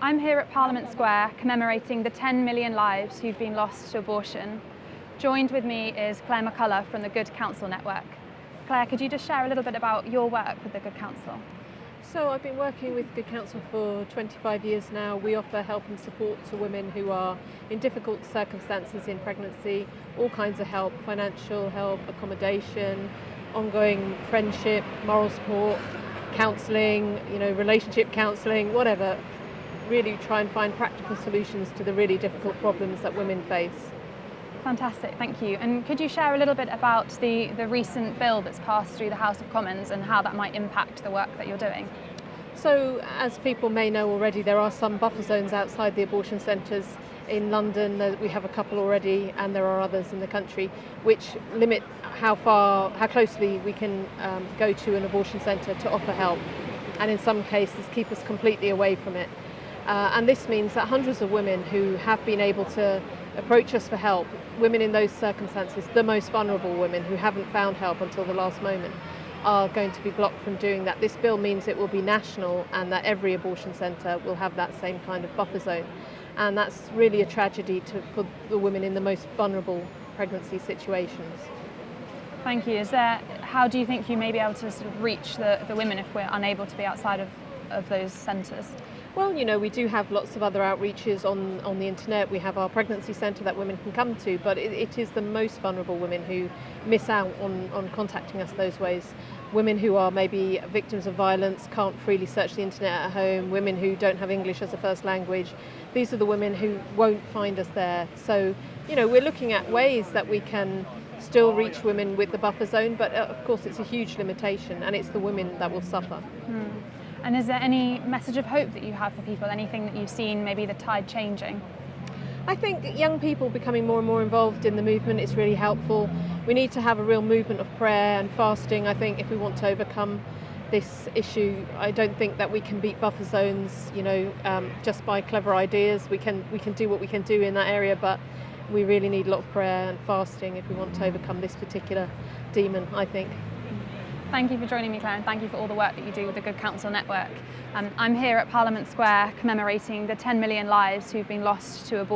I'm here at Parliament Square commemorating the 10 million lives who've been lost to abortion. Joined with me is Clare McCullough from the Good Counsel Network. Clare, could you just share a little bit about your work with the Good Counsel? So I've been working with Good Counsel for 25 years now. We offer help and support to women who are in difficult circumstances in pregnancy, all kinds of help, financial help, accommodation, ongoing friendship, moral support, counselling, relationship counselling, whatever. Really try and find practical solutions to the really difficult problems that women face. Fantastic, thank you. And could you share a little bit about the recent bill that's passed through the House of Commons and how that might impact the work that you're doing? So, as people may know already, there are some buffer zones outside the abortion centres. In London, we have a couple already, and there are others in the country, which limit how closely we can go to an abortion centre to offer help, and in some cases keep us completely away from it. And this means that hundreds of women who have been able to approach us for help, women in those circumstances, the most vulnerable women who haven't found help until the last moment, are going to be blocked from doing that. This bill means it will be national and that every abortion centre will have that same kind of buffer zone. And that's really a tragedy for the women in the most vulnerable pregnancy situations. Thank you. How do you think you may be able to sort of reach the women if we're unable to be outside of those centres? Well, we do have lots of other outreaches on the internet. We have our pregnancy centre that women can come to, but it is the most vulnerable women who miss out on contacting us those ways. Women who are maybe victims of violence, can't freely search the internet at home, women who don't have English as a first language. These are the women who won't find us there. So, we're looking at ways that we can still reach women with the buffer zone, but of course it's a huge limitation, and it's the women that will suffer. And is there any message of hope that you have for people? Anything that you've seen, maybe the tide changing? I think young people becoming more and more involved in the movement is really helpful. We need to have a real movement of prayer and fasting, I think, if we want to overcome this issue. I don't think that we can beat buffer zones, just by clever ideas. We can do what we can do in that area, but we really need a lot of prayer and fasting if we want to overcome this particular demon, I think. Thank you for joining me, Clare, and thank you for all the work that you do with the Good Counsel Network. I'm here at Parliament Square commemorating the 10 million lives who've been lost to abortion.